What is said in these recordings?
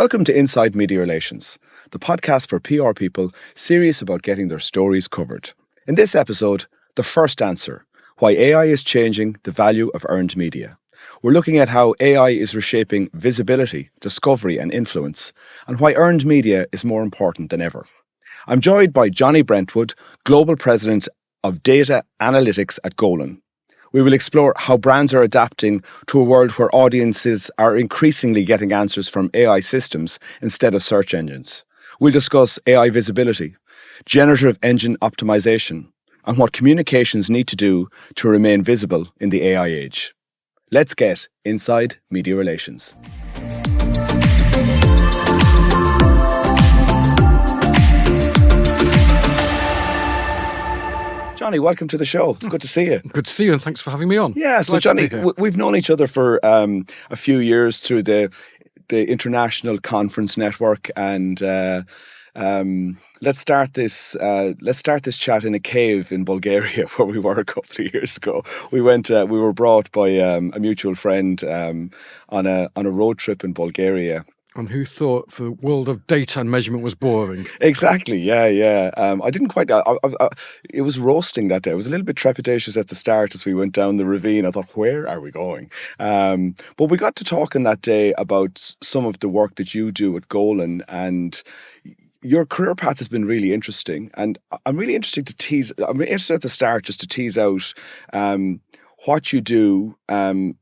Welcome to Inside Media Relations, the podcast for PR people serious about getting their stories covered. In this episode, the first answer, why AI is changing the value of earned media. We're looking at how AI is reshaping visibility, discovery and influence, and why earned media is more important than ever. I'm joined by Johnny Bentwood, Global President of Data Analytics at Golan. We will explore how brands are adapting to a world where audiences are increasingly getting answers from AI systems instead of search engines. We'll discuss AI visibility, generative engine optimization, and what communications need to do to remain visible in the AI age. Let's get inside media relations. Johnny, welcome to the show. Good to see you. Good to see you, and thanks for having me on. Yeah, so Johnny, we've known each other for a few years through the International Conference Network, and let's start this chat in a cave in Bulgaria where we were a couple of years ago. We were brought by a mutual friend on a road trip in Bulgaria. And who thought for the world of data and measurement was boring? Exactly, yeah. I didn't quite. It was roasting that day. I was a little bit trepidatious at the start as we went down the ravine. I thought, where are we going? But we got to talking that day about some of the work that you do at Golan, and your career path has been really interesting. And I'm really interested at the start just to tease out what you do. And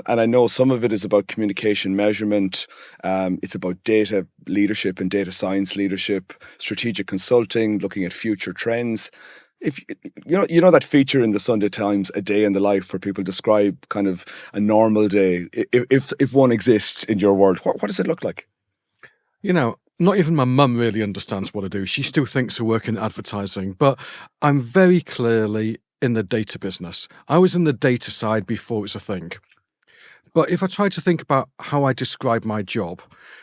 I know some of it is about communication measurement. It's about data leadership and data science leadership, strategic consulting, looking at future trends. If you know that feature in the Sunday Times, A Day in the Life, where people describe kind of a normal day, if one exists in your world, what does it look like? You know, not even my mum really understands what I do. She still thinks I work in advertising, but I'm very clearly in the data business. I was in the data side before it's a thing. But if I try to think about how I describe my job,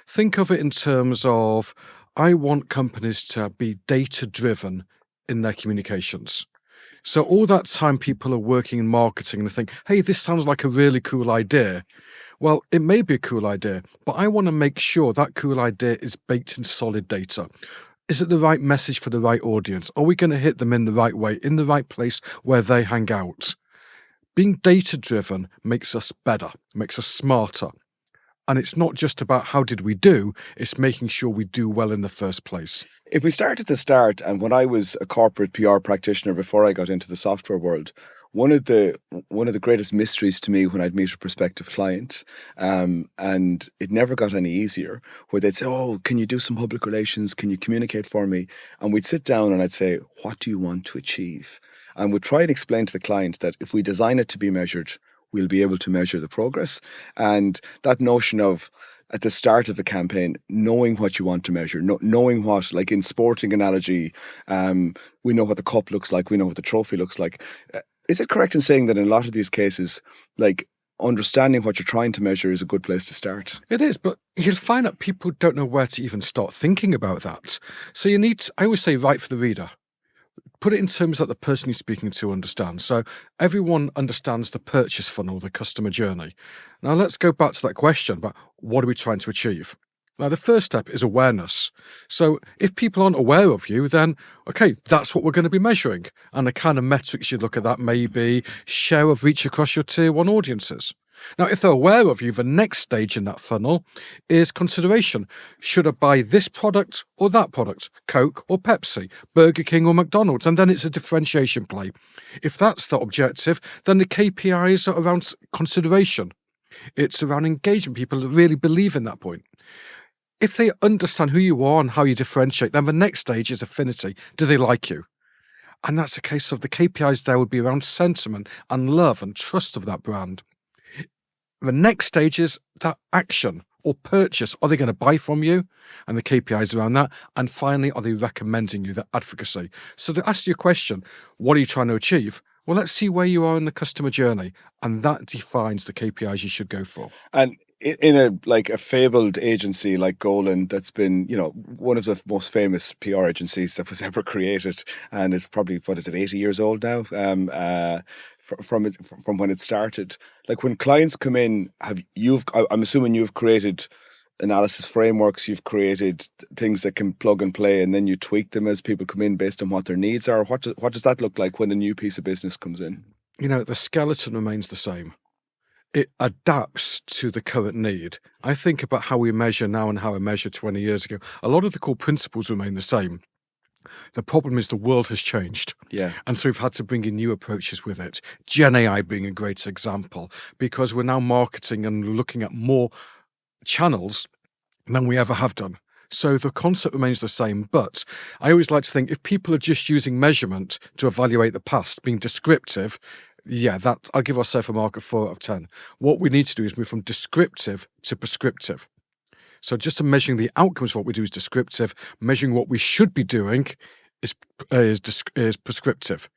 think of it in terms of I want companies to be data-driven in their communications. So all that time people are working in marketing and they think, hey, this sounds like a really cool idea. Well, it may be a cool idea, but I want to make sure that cool idea is baked in solid data. Is it the right message for the right audience? Are we going to hit them in the right way, in the right place where they hang out? Being data-driven makes us better, makes us smarter. And it's not just about how did we do, it's making sure we do well in the first place. If we start at the start, and when I was a corporate PR practitioner before I got into the software world, one of the greatest mysteries to me when I'd meet a prospective client, and it never got any easier, where they'd say, oh, can you do some public relations? Can you communicate for me? And we'd sit down and I'd say, what do you want to achieve? And we'd try and explain to the client that if we design it to be measured, we'll be able to measure the progress. And that notion of, at the start of a campaign, knowing what you want to measure, knowing what, like in sporting analogy, we know what the cup looks like, we know what the trophy looks like. Is it correct in saying that in a lot of these cases, like, understanding what you're trying to measure is a good place to start? It is, but you'll find that people don't know where to even start thinking about that. So you need to, I always say, write for the reader. Put it in terms that the person you're speaking to understands. So everyone understands the purchase funnel, the customer journey. Now let's go back to that question about what are we trying to achieve? Now the first step is awareness. So if people aren't aware of you, then okay, that's what we're going to be measuring. And the kind of metrics you look at that may be share of reach across your tier one audiences. Now, if they're aware of you, the next stage in that funnel is consideration. Should I buy this product or that product? Coke or Pepsi? Burger King or McDonald's? And then it's a differentiation play. If that's the objective, then the KPIs are around consideration. It's around engagement. People really believe in that point. If they understand who you are and how you differentiate, then the next stage is affinity. Do they like you? And that's a case of the KPIs there would be around sentiment and love and trust of that brand. The next stage is that action or purchase. Are they going to buy from you? And the KPIs around that. And finally, are they recommending you, that advocacy? So to ask your question, what are you trying to achieve? Well, let's see where you are in the customer journey. And that defines the KPIs you should go for. And in a fabled agency like Golan, that's been, one of the most famous PR agencies that was ever created, and it's probably, 80 years old now, from when it started. Like, when clients come in, I'm assuming you've created analysis frameworks, you've created things that can plug and play, and then you tweak them as people come in based on what their needs are. What does that look like when a new piece of business comes in? The skeleton remains the same. It adapts to the current need. I think about how we measure now and how I measured 20 years ago. A lot of the core principles remain the same. The problem is the world has changed. Yeah. And so we've had to bring in new approaches with it. Gen AI being a great example, because we're now marketing and looking at more channels than we ever have done. So the concept remains the same, but I always like to think if people are just using measurement to evaluate the past, being descriptive, that I'll give ourselves a mark of 4 out of 10. What we need to do is move from descriptive to prescriptive. So just measuring the outcomes of what we do is descriptive. Measuring what we should be doing is prescriptive.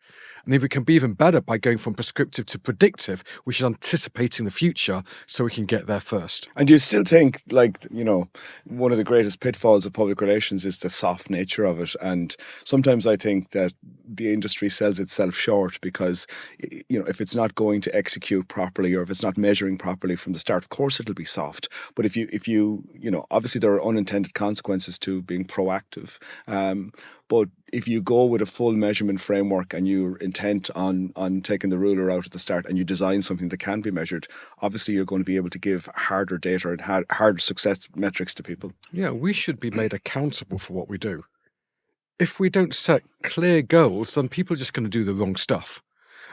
And if we can be even better by going from prescriptive to predictive, which is anticipating the future, so we can get there first. And do you still think, one of the greatest pitfalls of public relations is the soft nature of it? And sometimes I think that the industry sells itself short because, if it's not going to execute properly, or if it's not measuring properly from the start, of course it'll be soft. But if you obviously there are unintended consequences to being proactive. But if you go with a full measurement framework and you're intent on taking the ruler out at the start, and you design something that can be measured, obviously you're going to be able to give harder data and harder success metrics to people. Yeah, we should be made accountable for what we do. If we don't set clear goals, then people are just going to do the wrong stuff.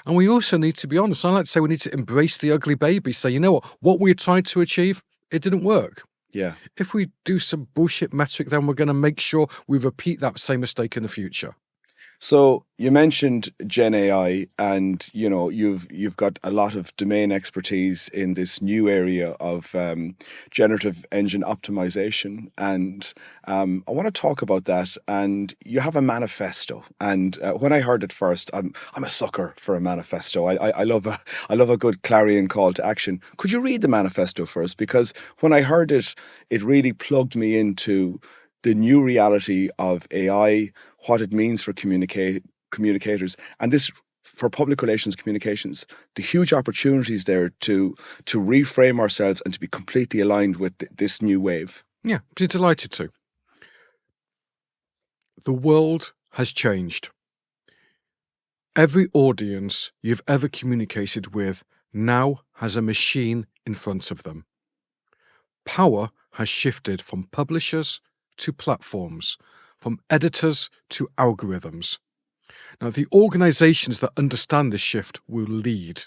And we also need to be honest. I like to say we need to embrace the ugly baby. Say, you know what we tried to achieve, it didn't work. Yeah. If we do some bullshit metric, then we're going to make sure we repeat that same mistake in the future. So you mentioned Gen AI, and you've got a lot of domain expertise in this new area of generative engine optimization, and I want to talk about that. And you have a manifesto, and when I heard it first, I'm a sucker for a manifesto. I love a good clarion call to action. Could you read the manifesto first? Because when I heard it, it really plugged me into the new reality of AI, what it means for communicators, and this for public relations communications, the huge opportunities there to reframe ourselves and to be completely aligned with this new wave. Yeah, be delighted to. The world has changed. Every audience you've ever communicated with now has a machine in front of them. Power has shifted from publishers to platforms, from editors to algorithms. Now, the organizations that understand this shift will lead.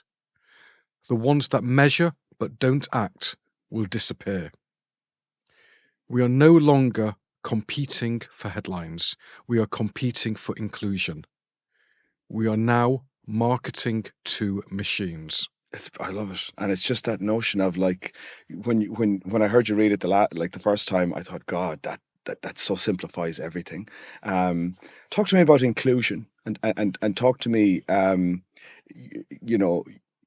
The ones that measure but don't act will disappear. We are no longer competing for headlines. We are competing for inclusion. We are now marketing to machines. I love it, and it's just that notion of when I heard you read it the first time, I thought, God, that so simplifies everything. Talk to me about inclusion, and talk to me.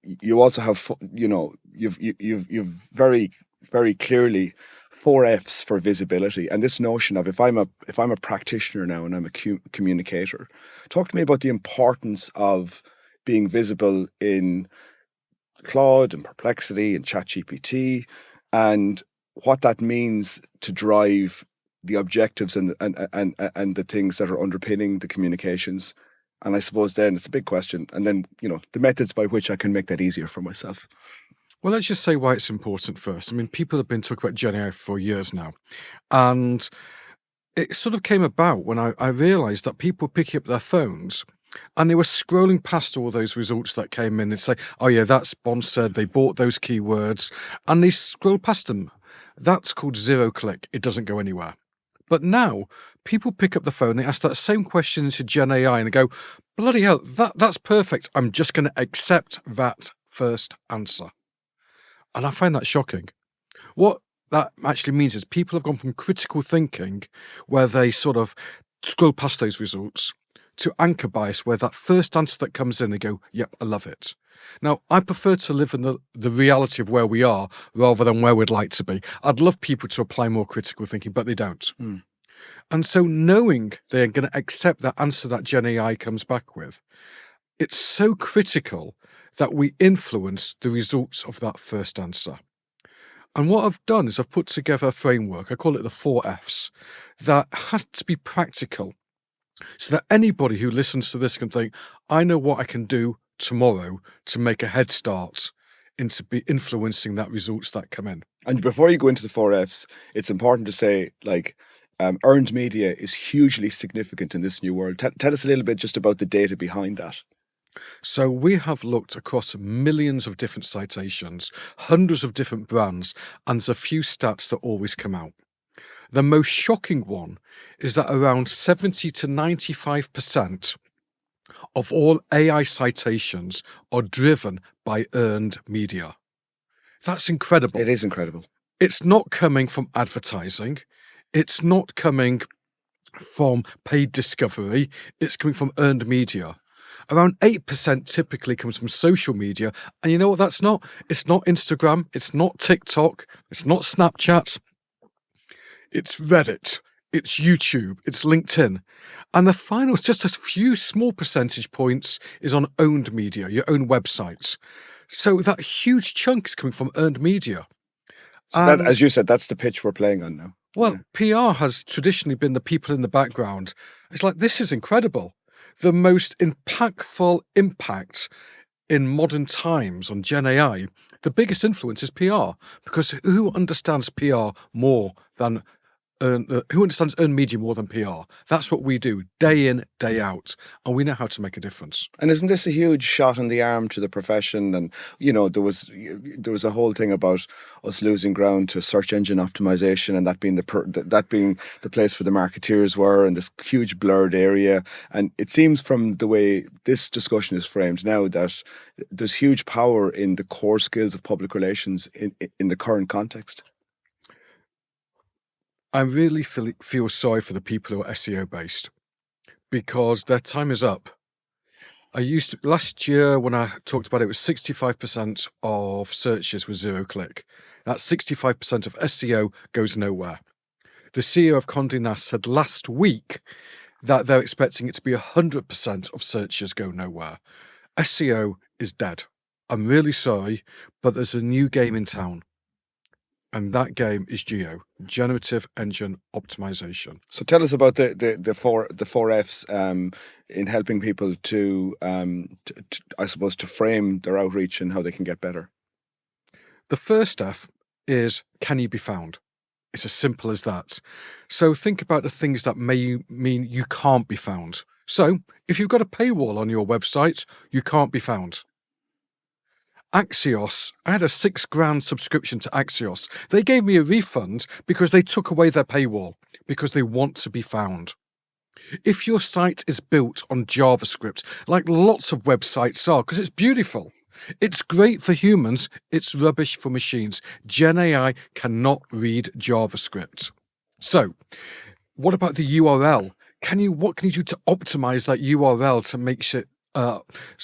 You also have you've very, very clearly 4 F's for visibility, and this notion of if I'm a practitioner now and I'm a communicator, talk to me about the importance of being visible in Claude and Perplexity and ChatGPT, and what that means to drive the objectives and the things that are underpinning the communications. And I suppose then it's a big question, and then the methods by which I can make that easier for myself. Well, let's just say why it's important first. I mean, people have been talking about Gen AI for years now, and it sort of came about when I realized that people were picking up their phones and they were scrolling past all those results that came in and say, oh yeah, that's sponsored, they bought those keywords, and they scroll past them. That's called zero click. It doesn't go anywhere. But now people pick up the phone, they ask that same question to Gen AI and they go, bloody hell, that's perfect. I'm just going to accept that first answer. And I find that shocking. What that actually means is people have gone from critical thinking, where they sort of scroll past those results, to anchor bias, where that first answer that comes in, they go, yep, I love it. Now, I prefer to live in the reality of where we are rather than where we'd like to be. I'd love people to apply more critical thinking, but they don't. And so knowing they're going to accept that answer that Gen AI comes back with, it's so critical that we influence the results of that first answer. And what I've done is I've put together a framework, I call it the 4Fs, that has to be practical so that anybody who listens to this can think, I know what I can do tomorrow to make a head start into be influencing that results that come in. And before you go into the 4Fs, it's important to say, like, earned media is hugely significant in this new world. Tell us a little bit just about the data behind that. So we have looked across millions of different citations, hundreds of different brands, and there's a few stats that always come out. The most shocking one is that around 70 to 95% of all AI citations are driven by earned media. That's incredible. It is incredible. It's not coming from advertising. It's not coming from paid discovery. It's coming from earned media. Around 8% typically comes from social media. And you know what that's not? It's not Instagram. It's not TikTok. It's not Snapchat. It's Reddit. It's YouTube. It's LinkedIn. And the final, just a few small percentage points, is on owned media, your own websites. So that huge chunk is coming from earned media. So that, as you said, that's the pitch we're playing on now. Well, PR has traditionally been the people in the background. It's like, this is incredible. The most impactful impact in modern times on Gen AI, the biggest influence is PR, because who understands PR more than who understands earned media more than PR? That's what we do day in, day out, and we know how to make a difference. And isn't this a huge shot in the arm to the profession? And there was a whole thing about us losing ground to search engine optimization, and that being the place where the marketeers were, and this huge blurred area. And it seems from the way this discussion is framed now that there's huge power in the core skills of public relations in the current context. I really feel sorry for the people who are SEO based, because their time is up. Last year when I talked about it, was 65% of searches were zero click. That's 65% of SEO goes nowhere. The CEO of Condé Nast said last week that they're expecting it to be 100% of searches go nowhere. SEO is dead. I'm really sorry, but there's a new game in town. And that game is GEO, Generative Engine Optimization. So tell us about the four Fs in helping people to I suppose, to frame their outreach and how they can get better. The first F is, can you be found? It's as simple as that. So think about the things that may mean you can't be found. So if you've got a paywall on your website, you can't be found. Axios, I had a $6,000 subscription to Axios. They gave me a refund because they took away their paywall, because they want to be found. If your site is built on JavaScript, like lots of websites are, because it's beautiful, it's great for humans, it's rubbish for machines. Gen AI cannot read JavaScript. So, what about the URL? What can you do to optimize that URL to make it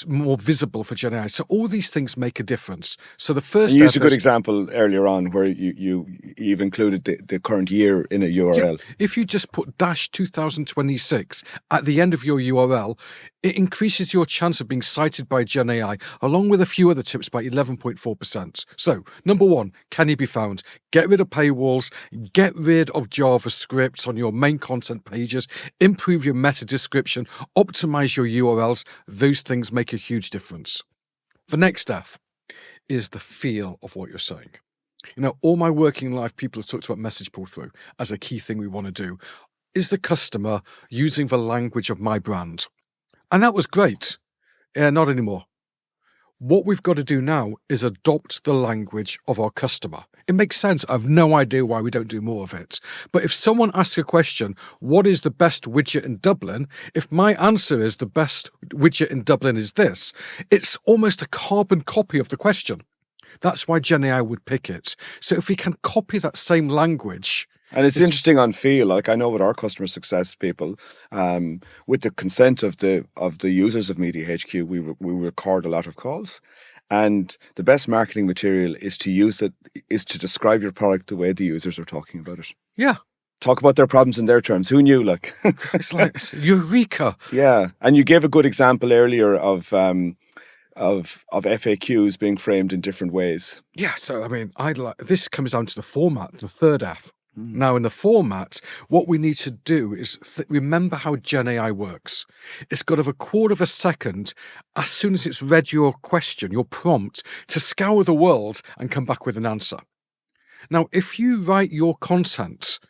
more visible for Gen AI? So all these things make a difference. So the first, you used a good example earlier on where you've included the current year in a URL. Yeah, if you just put -2026 at the end of your URL, it increases your chance of being cited by Gen AI, along with a few other tips, by 11.4%. So, number one, can you be found? Get rid of paywalls, get rid of JavaScript on your main content pages, improve your meta description, optimize your URLs. Those things make a huge difference. The next F is the feel of what you're saying. All my working life, people have talked about message pull-through as a key thing we want to do. Is the customer using the language of my brand? And that was great. Not anymore. What we've got to do now is adopt the language of our customer. It makes sense. I have no idea why we don't do more of it. But if someone asks a question, what is the best widget in Dublin? If my answer is the best widget in Dublin is this, it's almost a carbon copy of the question. That's why Gen AI would pick it. So if we can copy that same language. And it's interesting on feel. Like, I know with our customer success people, with the consent of the users of Media HQ, we record a lot of calls. And the best marketing material is to describe your product the way the users are talking about it. Yeah. Talk about their problems in their terms. Who knew? Like, it's like eureka. Yeah. And you gave a good example earlier of of FAQs being framed in different ways. Yeah, so I mean, this comes down to the format, the third F. Now, in the format, what we need to do is remember how Gen AI works. It's got a quarter of a second as soon as it's read your question, your prompt, to scour the world and come back with an answer. Now, if you write your content,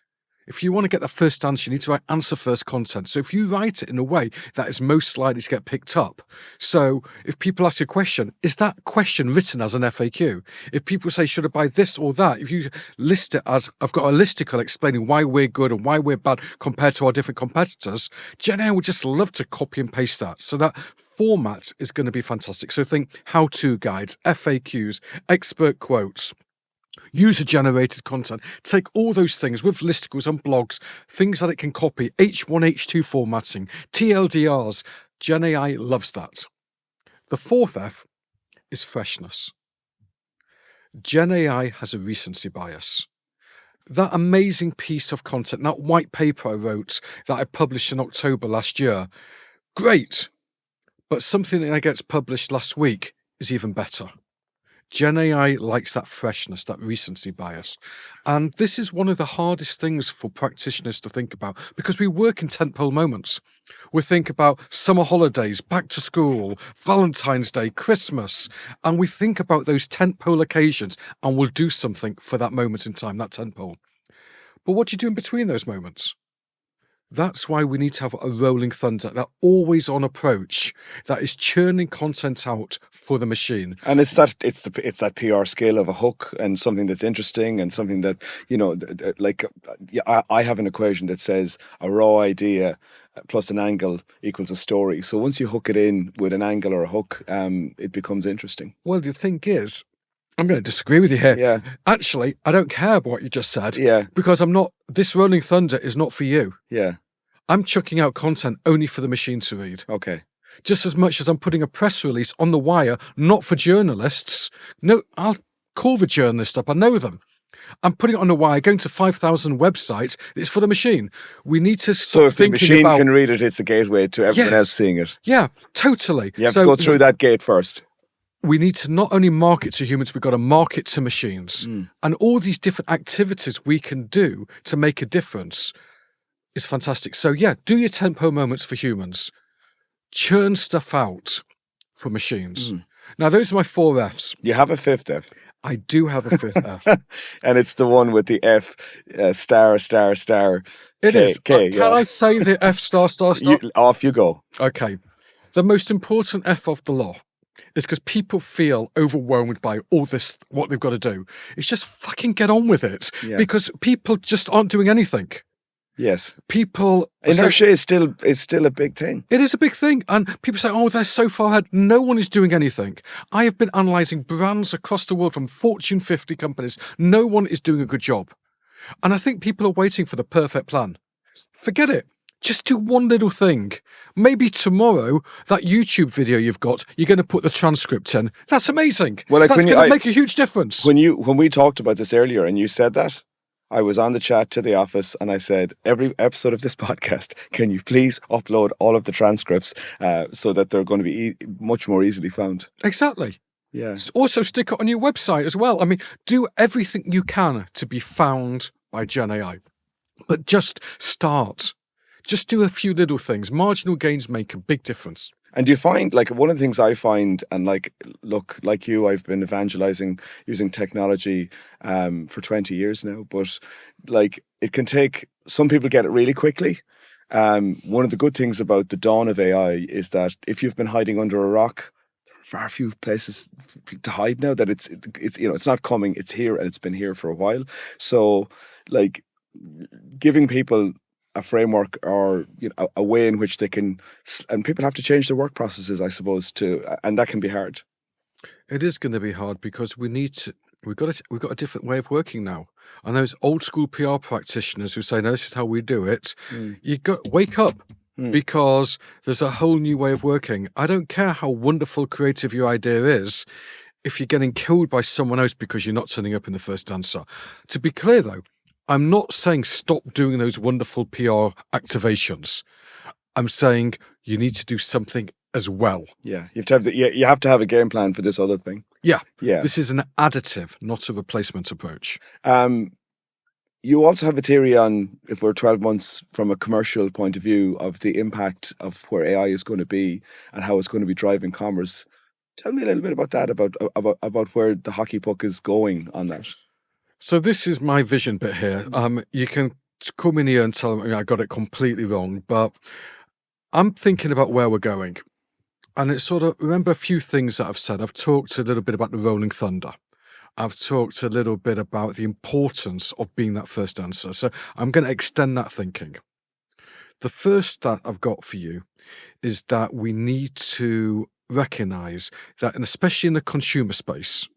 if you want to get the first answer, you need to write answer first content. So if you write it in a way that is most likely to get picked up. So if people ask you a question, is that question written as an FAQ? If people say, should I buy this or that? If you list it as, I've got a listicle explaining why we're good and why we're bad compared to our different competitors, Gen AI would just love to copy and paste that. So that format is going to be fantastic. So think how-to guides, FAQs, expert quotes, user-generated content. Take all those things with listicles and blogs, things that it can copy, H1, H2 formatting, TLDRs. Gen AI loves that. The fourth F is freshness. Gen AI has a recency bias. That amazing piece of content, that white paper I wrote that I published in October last year, great. But something that gets published last week is even better. Gen AI likes that freshness, that recency bias. And this is one of the hardest things for practitioners to think about because we work in tentpole moments. We think about summer holidays, back to school, Valentine's Day, Christmas, and we think about those tentpole occasions and we'll do something for that moment in time, that tentpole. But what do you do in between those moments? That's why we need to have a rolling thunder, that always-on approach that is churning content out for the machine. And it's that PR skill of a hook and something that's interesting and something that, I have an equation that says a raw idea plus an angle equals a story. So once you hook it in with an angle or a hook, it becomes interesting. Well, the thing is, I'm going to disagree with you here. Yeah. Actually, I don't care about what you just said. Yeah. Because this rolling thunder is not for you. Yeah. I'm chucking out content only for the machine to read. Okay. Just as much as I'm putting a press release on the wire, not for journalists. No, I'll call the journalist up. I know them. I'm putting it on the wire, going to 5,000 websites. It's for the machine. We need to stop so if the machine about, can read it, it's a gateway to everyone else seeing it. Yeah, totally. You have to go through that gate first. We need to not only market to humans, we've got to market to machines. And all these different activities we can do to make a difference is fantastic. So yeah, do your tempo moments for humans. Churn stuff out for machines. Now, those are my 4 Fs. You have a 5th F. I do have a 5th F. And it's the one with the F star, star, star. It K, is. K, Can I say the F star, star, star? Off you go. Okay. The most important F of the law is because people feel overwhelmed by all this, what they've got to do. It's just fucking get on with it. Yeah. Because people just aren't doing anything. Yes. People... Inertia is still a big thing. It is a big thing. And people say, oh, they're so far ahead. No one is doing anything. I have been analysing brands across the world from Fortune 50 companies. No one is doing a good job. And I think people are waiting for the perfect plan. Forget it. Just do one little thing. Maybe tomorrow, that YouTube video you've got, you're going to put the transcript in. That's amazing. Well, like that's going to make a huge difference. When we talked about this earlier and you said that, I was on the chat to the office and I said, every episode of this podcast, can you please upload all of the transcripts so that they're going to be much more easily found? Exactly. Yeah. Also stick it on your website as well. I mean, do everything you can to be found by Gen AI. But just start. Just do a few little things. Marginal gains make a big difference. And do you find, like, one of the things I find, and like you, I've been evangelizing using technology for 20 years now, but like it can take, some people get it really quickly. One of the good things about the dawn of AI is that if you've been hiding under a rock, there are far few places to hide now, that it's not coming, it's here, and it's been here for a while. So like giving people a framework or a way in which they can, and people have to change their work processes, I suppose, too, and that can be hard. It is going to be hard because we've got a different way of working now. And those old school PR practitioners who say, no, this is how we do it, you got to wake up because there's a whole new way of working. I don't care how wonderful, creative your idea is if you're getting killed by someone else because you're not turning up in the first answer. To be clear, though, I'm not saying stop doing those wonderful PR activations. I'm saying you need to do something as well. Yeah, you have to have a game plan for this other thing. Yeah. Yeah. This is an additive, not a replacement approach. You also have a theory on, if we're 12 months from a commercial point of view, of the impact of where AI is going to be and how it's going to be driving commerce. Tell me a little bit about that, about where the hockey puck is going on that. So this is my vision bit here. You can come in here and tell me I got it completely wrong, but I'm thinking about where we're going. And it's sort of, remember a few things that I've said. I've talked a little bit about the rolling thunder. I've talked a little bit about the importance of being that first answer. So I'm going to extend that thinking. The first stat I've got for you is that we need to recognize that, and especially in the consumer space,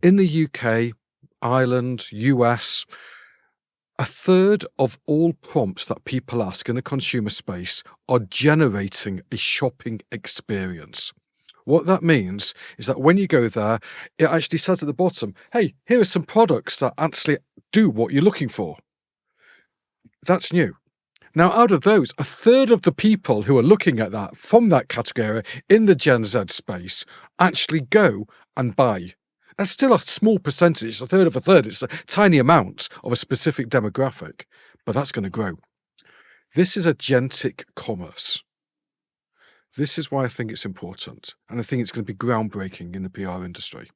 in the UK, Ireland, US, a third of all prompts that people ask in the consumer space are generating a shopping experience. What that means is that when you go there, it actually says at the bottom, hey, here are some products that actually do what you're looking for. That's new. Now, out of those, a third of the people who are looking at that from that category in the Gen Z space actually go and buy. That's still a small percentage, it's a third of a third. It's a tiny amount of a specific demographic, but that's going to grow. This is agentic commerce. This is why I think it's important, and I think it's going to be groundbreaking in the PR industry.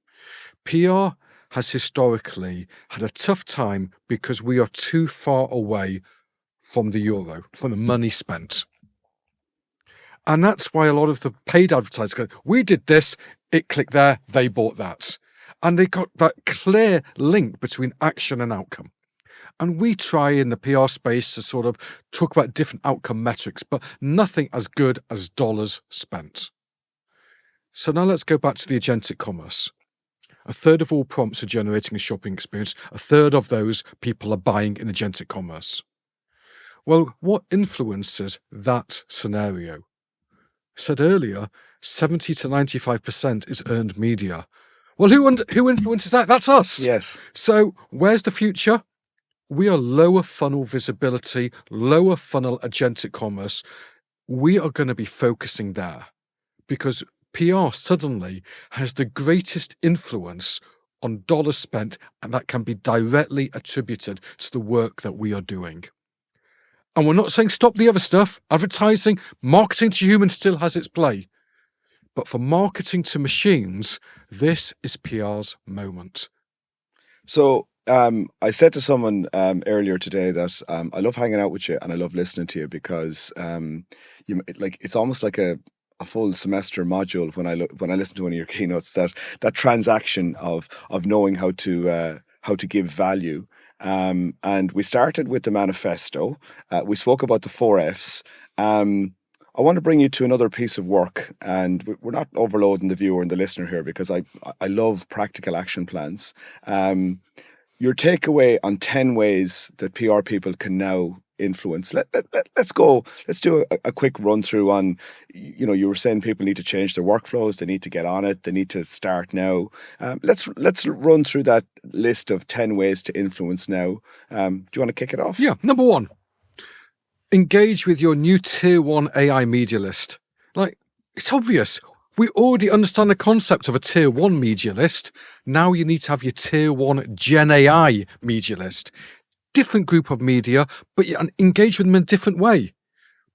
PR has historically had a tough time because we are too far away from the euro, from the money spent. And that's why a lot of the paid advertisers go, we did this, it clicked there, they bought that. And they got that clear link between action and outcome. And we try in the PR space to sort of talk about different outcome metrics, but nothing as good as dollars spent. So now let's go back to the agentic commerce. A third of all prompts are generating a shopping experience. A third of those people are buying in agentic commerce. Well, what influences that scenario? I said earlier, 70 to 95% is earned media. Well, who influences that? That's us. Yes. So where's the future? We are lower funnel visibility, lower funnel agentic commerce. We are going to be focusing there because PR suddenly has the greatest influence on dollars spent, and that can be directly attributed to the work that we are doing. And we're not saying stop the other stuff. Advertising, marketing to humans still has its play. But for marketing to machines, this is PR's moment. So I said to someone earlier today that I love hanging out with you and I love listening to you because it's almost like a full semester module when I listen to one of your keynotes. That transaction of knowing how to give value. And we started with the manifesto. We spoke about the 4 Fs. I want to bring you to another piece of work, and we're not overloading the viewer and the listener here because I love practical action plans. Your takeaway on 10 ways that PR people can now influence. Let's go. Let's do a quick run through on, you were saying people need to change their workflows. They need to get on it. They need to start now. Let's run through that list of 10 ways to influence now. Do you want to kick it off? Yeah. Number 1. Engage with your new tier 1 AI media list. It's obvious. We already understand the concept of a tier 1 media list. Now you need to have your tier 1 Gen AI media list. Different group of media, but engage with them in a different way.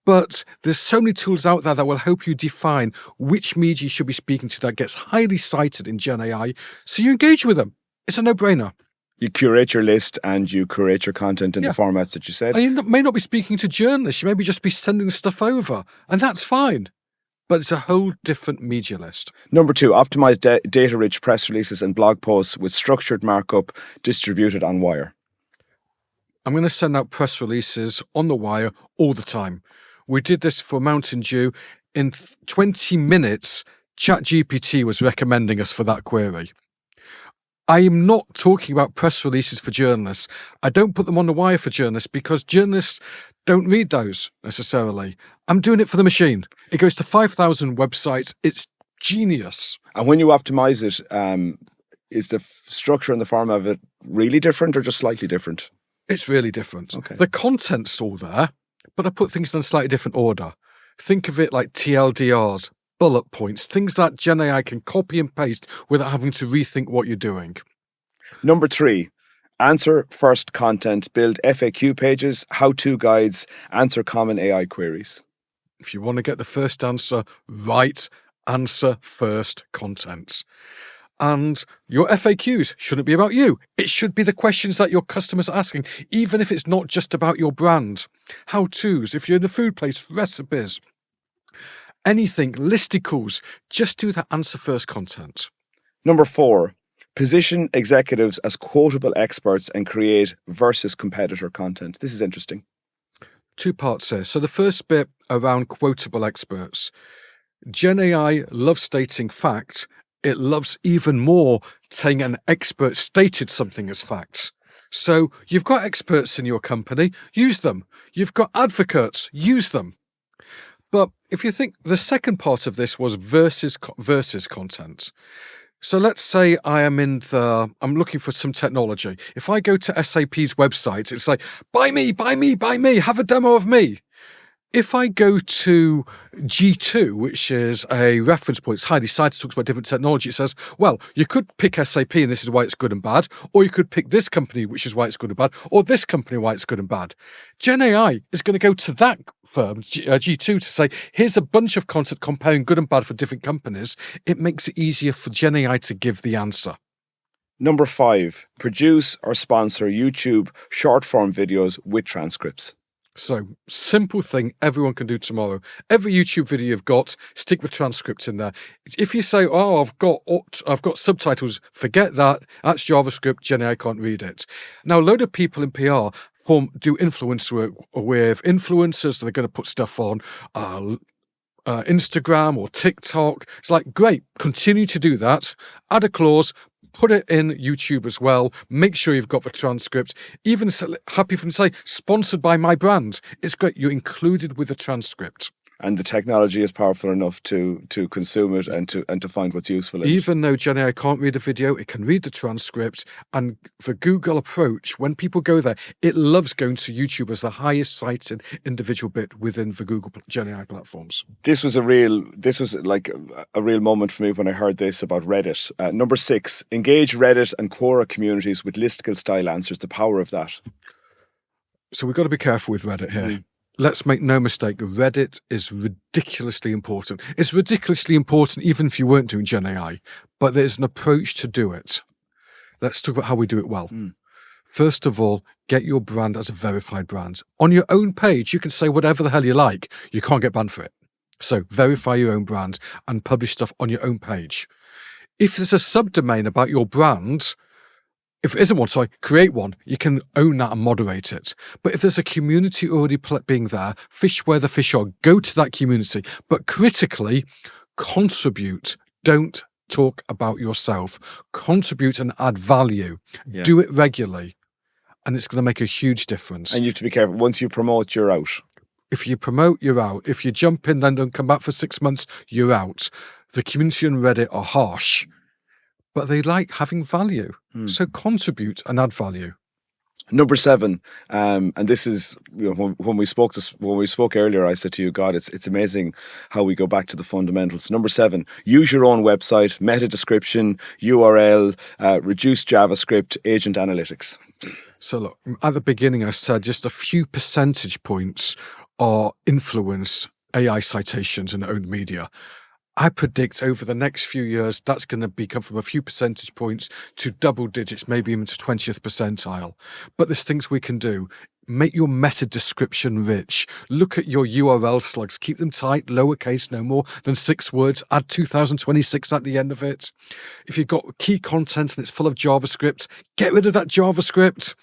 But there's so many tools out there that will help you define which media you should be speaking to that gets highly cited in Gen AI. So you engage with them. It's a no-brainer. You curate your list and you curate your content in the formats that you said. And you may not be speaking to journalists. You may just be sending stuff over, and that's fine. But it's a whole different media list. Number 2, optimize data-rich press releases and blog posts with structured markup distributed on Wire. I'm going to send out press releases on the Wire all the time. We did this for Mountain Dew. In 20 minutes, ChatGPT was recommending us for that query. I am not talking about press releases for journalists. I don't put them on the Wire for journalists because journalists don't read those necessarily. I'm doing it for the machine. It goes to 5,000 websites. It's genius. And when you optimize it, is the structure and the format of it really different or just slightly different? It's really different. Okay. The content's all there, but I put things in a slightly different order. Think of it like TLDRs, bullet points, things that Gen AI can copy and paste without having to rethink what you're doing. Number 3, answer first content, build FAQ pages, how-to guides, answer common AI queries. If you want to get the first answer right, answer first content. And your FAQs shouldn't be about you. It should be the questions that your customers are asking, even if it's not just about your brand. How-tos, if you're in the food place, recipes, anything, listicles, just do that answer first content. Number 4, position executives as quotable experts and create versus competitor content. This is interesting. 2 parts here. So the first bit around quotable experts. Gen AI loves stating fact. It loves even more saying an expert stated something as fact. So you've got experts in your company, use them. You've got advocates, use them. But if you think the second part of this was versus content. So let's say I'm looking for some technology. If I go to SAP's website, it's like, buy me, have a demo of me. If I go to G2, which is a reference point, it's highly cited, talks about different technology, it says, well, you could pick SAP and this is why it's good and bad, or you could pick this company, which is why it's good and bad, or this company, why it's good and bad. Gen AI is going to go to that firm, G2, to say, here's a bunch of content comparing good and bad for different companies. It makes it easier for Gen AI to give the answer. Number 5, produce or sponsor YouTube short-form videos with transcripts. So, simple thing everyone can do tomorrow. Every YouTube video you've got, stick the transcript in there. If you say, oh, I've got subtitles, forget that. That's JavaScript, Gen AI can't read it. Now, a load of people in PR do influence work with influencers that are going to put stuff on Instagram or TikTok. It's like, great, continue to do that. Add a clause, put it in YouTube as well. Make sure you've got the transcript. Even happy for them to say, sponsored by my brand. It's great. You're included with the transcript. And the technology is powerful enough to consume it and to find what's useful in it. Even though Gen AI can't read a video, it can read the transcript. And the Google approach, when people go there, it loves going to YouTube as the highest cited individual bit within the Google Gen AI platforms. This was like a real moment for me when I heard this about Reddit. Number 6, engage Reddit and Quora communities with listicle style answers. The power of that. So we've got to be careful with Reddit here. Mm-hmm. Let's make no mistake, Reddit is ridiculously important. It's ridiculously important even if you weren't doing Gen AI, but there's an approach to do it. Let's talk about how we do it well. First of all, get your brand as a verified brand. On your own page, you can say whatever the hell you like. You can't get banned for it. So verify your own brand and publish stuff on your own page. If there's a subdomain about your brand, if it isn't one, create one. You can own that and moderate it. But if there's a community already being there, fish where the fish are, go to that community. But critically, contribute. Don't talk about yourself. Contribute and add value. Yeah. Do it regularly. And it's going to make a huge difference. And you have to be careful. Once you promote, you're out. If you promote, you're out. If you jump in, then don't come back for 6 months, you're out. The community on Reddit are harsh, but they like having value. So contribute and add value. Number 7, and this is, when we spoke earlier, I said to you, God, it's amazing how we go back to the fundamentals. Number 7, use your own website, meta description, URL, reduce JavaScript, agent analytics. So look, at the beginning, I said just a few percentage points are influence AI citations in owned media. I predict over the next few years, that's going to become from a few percentage points to double digits, maybe even to 20th percentile. But there's things we can do. Make your meta description rich. Look at your URL slugs. Keep them tight, lowercase, no more than 6 words. Add 2026 at the end of it. If you've got key content and it's full of JavaScript, get rid of that JavaScript.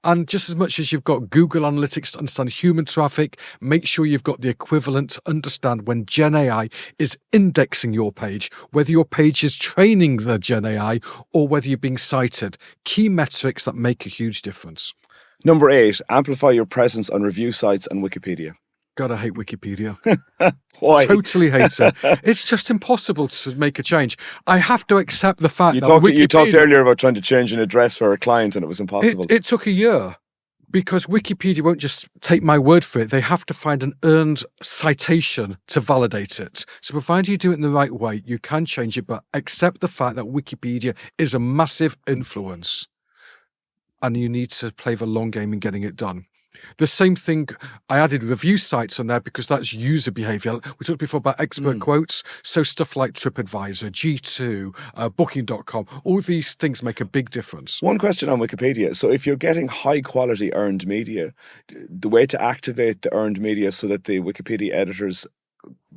And just as much as you've got Google Analytics to understand human traffic, make sure you've got the equivalent to understand when Gen AI is indexing your page, whether your page is training the Gen AI or whether you're being cited. Key metrics that make a huge difference. Number 8, amplify your presence on review sites and Wikipedia. God, I hate Wikipedia. Why? Totally hate it. It's just impossible to make a change. I have to accept the fact you that talked earlier about trying to change an address for a client and it was impossible. It took a year. Because Wikipedia won't just take my word for it. They have to find an earned citation to validate it. So provided you do it in the right way, you can change it, but accept the fact that Wikipedia is a massive influence and you need to play the long game in getting it done. The same thing, I added review sites on there because that's user behavior. We talked before about expert quotes. So stuff like TripAdvisor, G2, Booking.com, all these things make a big difference. One question on Wikipedia. So if you're getting high quality earned media, the way to activate the earned media so that the Wikipedia editors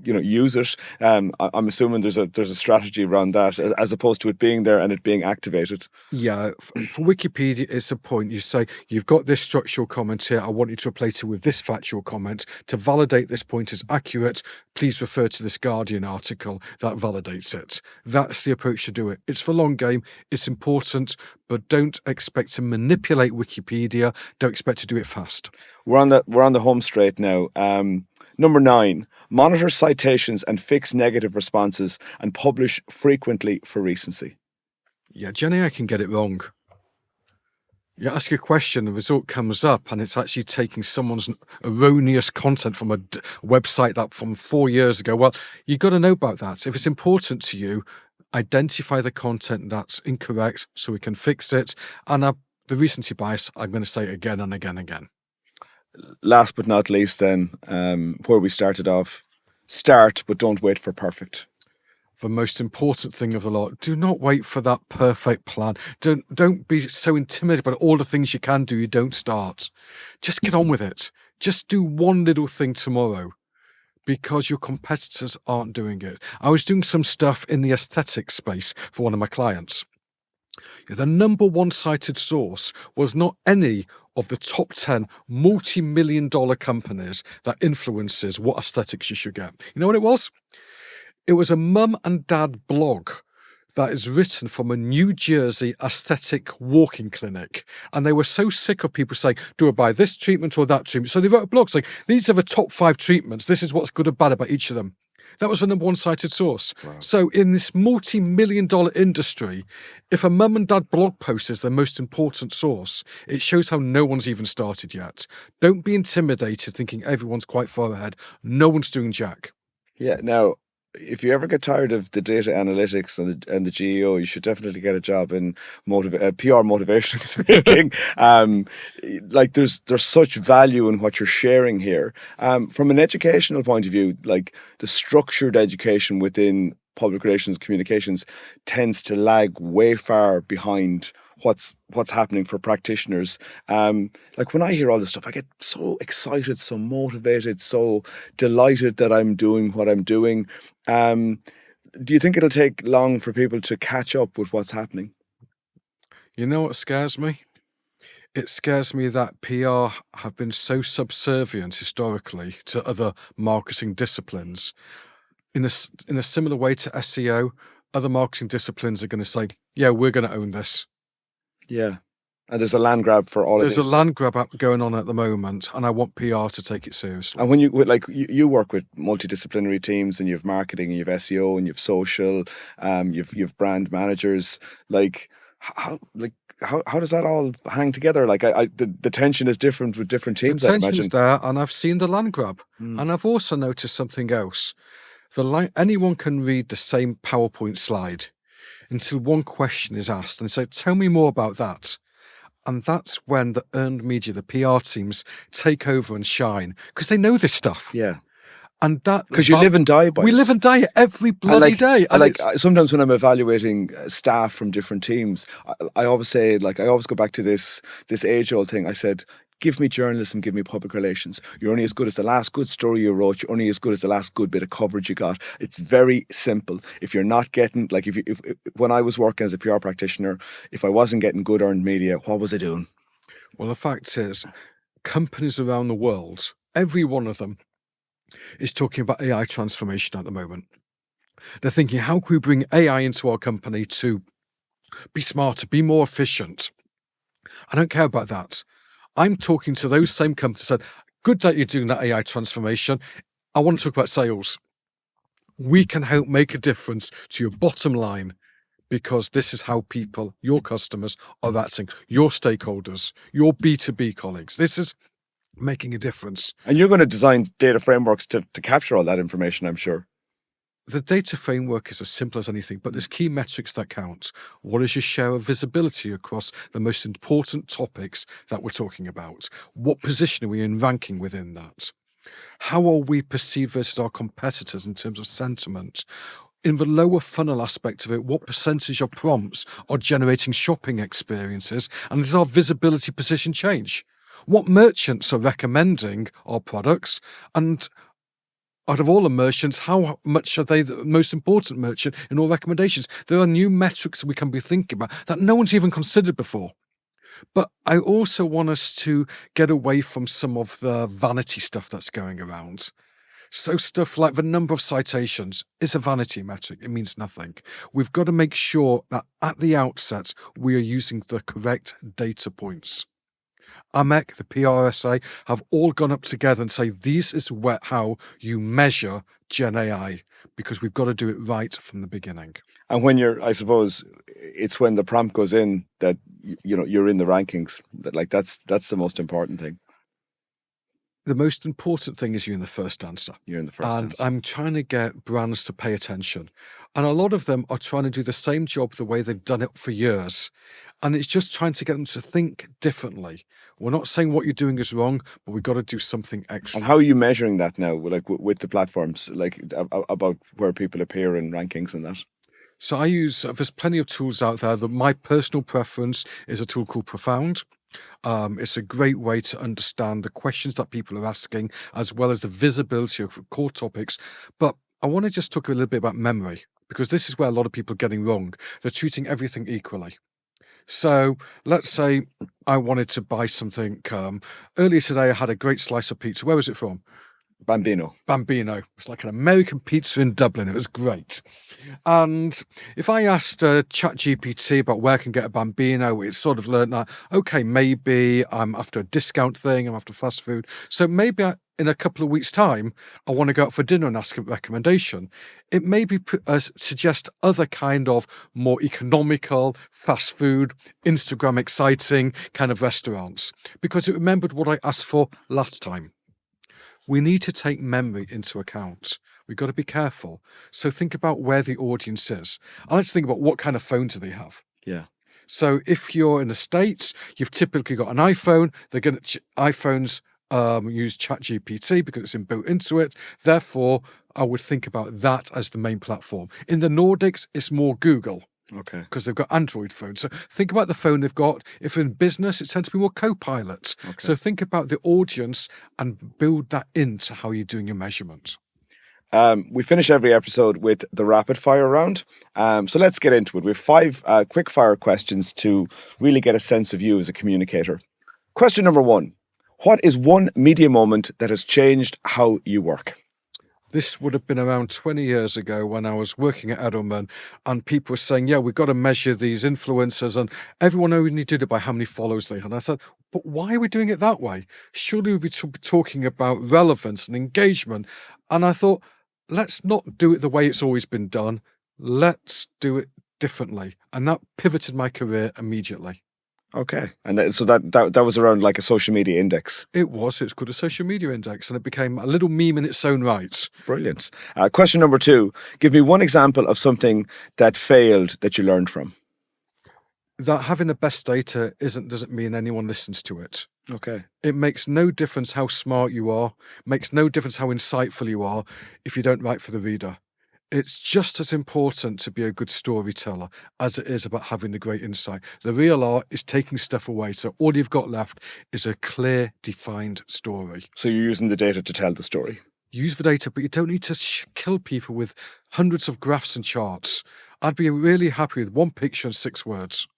use it. I'm assuming there's a strategy around that, as opposed to it being there and it being activated. Yeah, for Wikipedia, it's a point. You say, you've got this structural comment here. I want you to replace it with this factual comment. To validate this point is accurate, please refer to this Guardian article that validates it. That's the approach to do it. It's for long game. It's important, but don't expect to manipulate Wikipedia. Don't expect to do it fast. We're on the home straight now. Number 9, monitor citations and fix negative responses and publish frequently for recency. Yeah, Jenny, I can get it wrong. You ask a question, the result comes up, and it's actually taking someone's erroneous content from a website that from 4 years ago. Well, you've got to know about that. If it's important to you, identify the content that's incorrect so we can fix it. And the recency bias, I'm going to say it again and again and again. Last but not least then, where we started off, start but don't wait for perfect. The most important thing of the lot, do not wait for that perfect plan. Don't be so intimidated by all the things you can do, you don't start. Just get on with it. Just do one little thing tomorrow because your competitors aren't doing it. I was doing some stuff in the aesthetic space for one of my clients. The number one cited source was not any of the top 10 multi-million-dollar companies that influences what aesthetics you should get. You know what it was? It was a mum and dad blog that is written from a New Jersey aesthetic walking clinic. And they were so sick of people saying, do I buy this treatment or that treatment? So they wrote a blog saying, these are the top 5 treatments. This is what's good or bad about each of them. That was the number one cited source. Wow. So in this multi-million-dollar industry, if a mum and dad blog post is the most important source, it shows how no one's even started yet. Don't be intimidated thinking everyone's quite far ahead. No one's doing jack. Yeah. Now, if you ever get tired of the data analytics and the GEO, you should definitely get a job in PR motivation speaking. Like there's such value in what you're sharing here. From an educational point of view, like the structured education within public relations communications tends to lag way far behind what's happening for practitioners. Like when I hear all this stuff, I get so excited, so motivated, so delighted that I'm doing what I'm doing. Do you think it'll take long for people to catch up with what's happening? You know what scares me? It scares me that PR have been so subservient historically to other marketing disciplines. In a similar way to SEO, other marketing disciplines are going to say, yeah, we're going to own this. Yeah. And there's a land grab for all of this. There's a land grab going on at the moment, and I want PR to take it seriously. And when you work with multidisciplinary teams, and you have marketing, and you have SEO, and you have social, you've brand managers. Like how does that all hang together? Like the tension is different with different teams. The tension's there, and I've seen the land grab, and I've also noticed something else. Anyone can read the same PowerPoint slide until one question is asked and say, tell me more about that. And that's when the earned media, the PR teams, take over and shine because they know this stuff. Yeah. And that because you live and die by it. We live and die every bloody day. And sometimes when I'm evaluating staff from different teams, I always say, I always go back to this age-old thing. I said, give me journalism, give me public relations. You're only as good as the last good story you wrote. You're only as good as the last good bit of coverage you got. It's very simple. If you're not getting, if when I was working as a PR practitioner, if I wasn't getting good earned media, what was I doing? Well, the fact is, companies around the world, every one of them, is talking about AI transformation at the moment. They're thinking, how can we bring AI into our company to be smarter, be more efficient? I don't care about that. I'm talking to those same companies that said, good that you're doing that AI transformation. I want to talk about sales. We can help make a difference to your bottom line because this is how people, your customers, are acting, your stakeholders, your B2B colleagues. This is making a difference. And you're going to design data frameworks to capture all that information, I'm sure. The data framework is as simple as anything, but there's key metrics that count. What is your share of visibility across the most important topics that we're talking about? What position are we in ranking within that? How are we perceived versus our competitors in terms of sentiment? In the lower funnel aspect of it, what percentage of prompts are generating shopping experiences? And does our visibility position change? What merchants are recommending our products? And out of all the merchants, how much are they the most important merchant in all recommendations? There are new metrics we can be thinking about that no one's even considered before. But I also want us to get away from some of the vanity stuff that's going around. So stuff like the number of citations is a vanity metric. It means nothing. We've got to make sure that at the outset, we are using the correct data points. AMEC, the PRSA, have all gone up together and say, this is how you measure Gen AI, because we've got to do it right from the beginning. And when I suppose it's when the prompt goes in that, you're in the rankings. That's the most important thing. The most important thing is you're in the first answer. You're in the first and answer. I'm trying to get brands to pay attention. And a lot of them are trying to do the same job the way they've done it for years. And it's just trying to get them to think differently. We're not saying what you're doing is wrong, but we've got to do something extra. And how are you measuring that now, with the platforms, about where people appear in rankings and that? So there's plenty of tools out there. My personal preference is a tool called Profound. It's a great way to understand the questions that people are asking, as well as the visibility of core topics. But I want to just talk a little bit about memory, because this is where a lot of people are getting wrong. They're treating everything equally. So let's say I wanted to buy something. Earlier today, I had a great slice of pizza. Where was it from? Bambino. It's like an American pizza in Dublin. It was great. And if I asked ChatGPT about where I can get a Bambino, it sort of learned that, okay, maybe I'm after a discount thing, I'm after fast food. So maybe in a couple of weeks' time, I want to go out for dinner and ask a recommendation. It maybe suggest other kind of more economical, fast food, Instagram exciting kind of restaurants, because it remembered what I asked for last time. We need to take memory into account. We've got to be careful. So think about where the audience is. I like to think about what kind of phone do they have. Yeah. So if you're in the States, you've typically got an iPhone. iPhones use ChatGPT because it's inbuilt into it. Therefore, I would think about that as the main platform. In the Nordics, it's more Google. Okay. Because they've got Android phones. So think about the phone they've got. If in business, it tends to be more Copilot. Okay. So think about the audience and build that into how you're doing your measurement. We finish every episode with the rapid fire round. So let's get into it. We have 5 quick fire questions to really get a sense of you as a communicator. Question number 1. What is one media moment that has changed how you work? This would have been around 20 years ago when I was working at Edelman, and people were saying, yeah, we've got to measure these influencers, and everyone only did it by how many followers they had. And I thought, but why are we doing it that way? Surely we'd be talking about relevance and engagement. And I thought, let's not do it the way it's always been done. Let's do it differently. And that pivoted my career immediately. Okay. And so that was around like a social media index. It was. It's called a social media index, and it became a little meme in its own right. Brilliant. Question number 2. Give me one example of something that failed that you learned from. That having the best data doesn't mean anyone listens to it. Okay. It makes no difference how smart you are, makes no difference how insightful you are if you don't write for the reader. It's just as important to be a good storyteller as it is about having the great insight. The real art is taking stuff away. So all you've got left is a clear, defined story. So you're using the data to tell the story. Use the data, but you don't need to kill people with hundreds of graphs and charts. I'd be really happy with 1 picture and 6 words.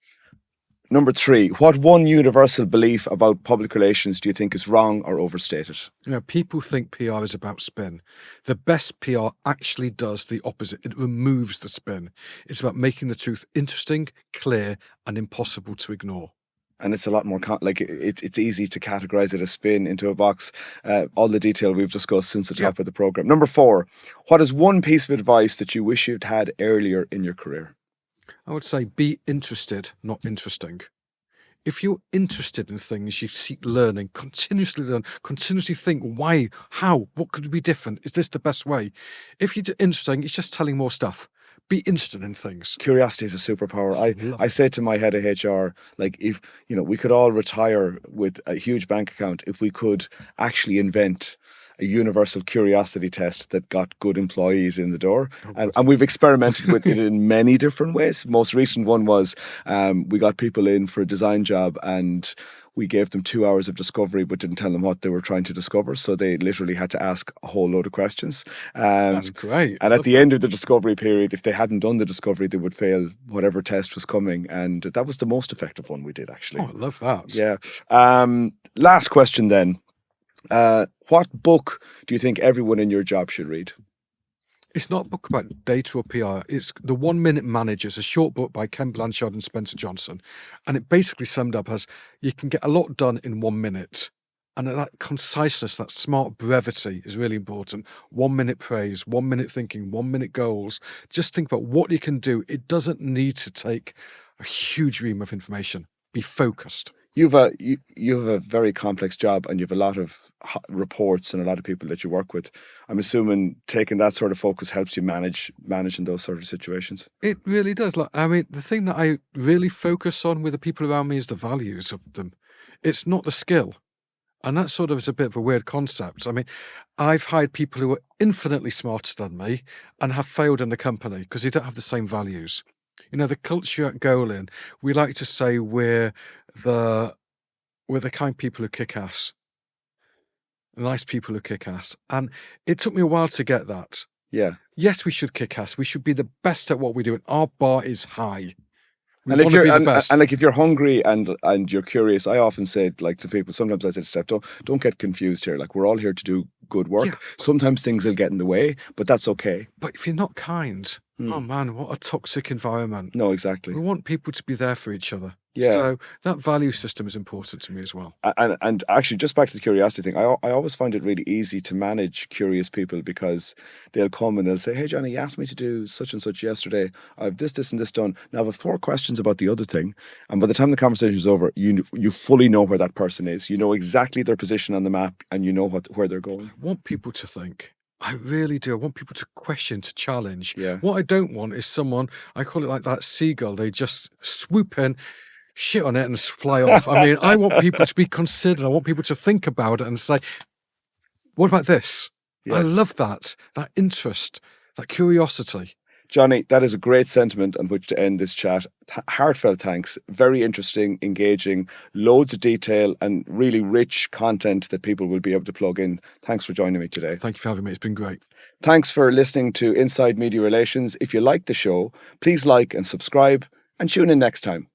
Number 3, what one universal belief about public relations do you think is wrong or overstated? People think PR is about spin. The best PR actually does the opposite. It removes the spin. It's about making the truth interesting, clear, and impossible to ignore. And it's a lot more, it's easy to categorize it as spin into a box. All the detail we've discussed since the top of the program. Number 4, what is one piece of advice that you wish you'd had earlier in your career? I would say be interested, not interesting. If you're interested in things, you seek learning, continuously learn, continuously think, why, how, what could be different? Is this the best way? If you're interesting, it's just telling more stuff. Be interested in things. Curiosity is a superpower. Love I it. said to my head of HR, like, if we could all retire with a huge bank account if we could actually invent a universal curiosity test that got good employees in the door. And we've experimented with it in many different ways. Most recent one was we got people in for a design job and we gave them 2 hours of discovery but didn't tell them what they were trying to discover. So they literally had to ask a whole load of questions. That's great. And at the end of the discovery period, if they hadn't done the discovery, they would fail whatever test was coming. And that was the most effective one we did, actually. Oh, I love that. Yeah. Last question then. What book do you think everyone in your job should read? It's not a book about data or PR. It's The 1 Minute Manager. It's a short book by Ken Blanchard and Spencer Johnson. And it basically summed up as you can get a lot done in 1 minute. And that conciseness, that smart brevity is really important. 1 minute praise, 1 minute thinking, 1 minute goals. Just think about what you can do. It doesn't need to take a huge ream of information. Be focused. You have a very complex job and you have a lot of reports and a lot of people that you work with. I'm assuming taking that sort of focus helps you manage in those sort of situations. It really does. Like, I mean, the thing that I really focus on with the people around me is the values of them. It's not the skill. And that sort of is a bit of a weird concept. I mean, I've hired people who are infinitely smarter than me and have failed in the company because they don't have the same values. You know, the culture at Golan, we like to say we're the kind people who kick ass. Nice people who kick ass. And it took me a while to get that. Yeah. Yes, we should kick ass. We should be the best at what we do. And our bar is high. And if you're like if you're hungry and you're curious, I often say like to people, sometimes I say to Steph, don't get confused here. Like we're all here to do good work. Yeah. Sometimes things will get in the way, but that's okay. But if you're not kind, oh man, what a toxic environment. No, exactly. We want people to be there for each other. Yeah. So that value system is important to me as well. And actually, just back to the curiosity thing, I always find it really easy to manage curious people because they'll come and they'll say, hey, Johnny, you asked me to do such and such yesterday. I have this, and this done. Now I have 4 questions about the other thing. And by the time the conversation is over, you fully know where that person is. You know exactly their position on the map and you know where they're going. I want people to think. I really do. I want people to question, to challenge. Yeah. What I don't want is someone, I call it like that seagull. They just swoop in, shit on it and fly off. I mean, I want people to be considered. I want people to think about it and say, what about this? Yes. I love that interest, that curiosity. Johnny, that is a great sentiment on which to end this chat. Heartfelt thanks. Very interesting, engaging, loads of detail and really rich content that people will be able to plug in. Thanks for joining me today. Thank you for having me. It's been great. Thanks for listening to Inside Media Relations. If you like the show, please like and subscribe and tune in next time.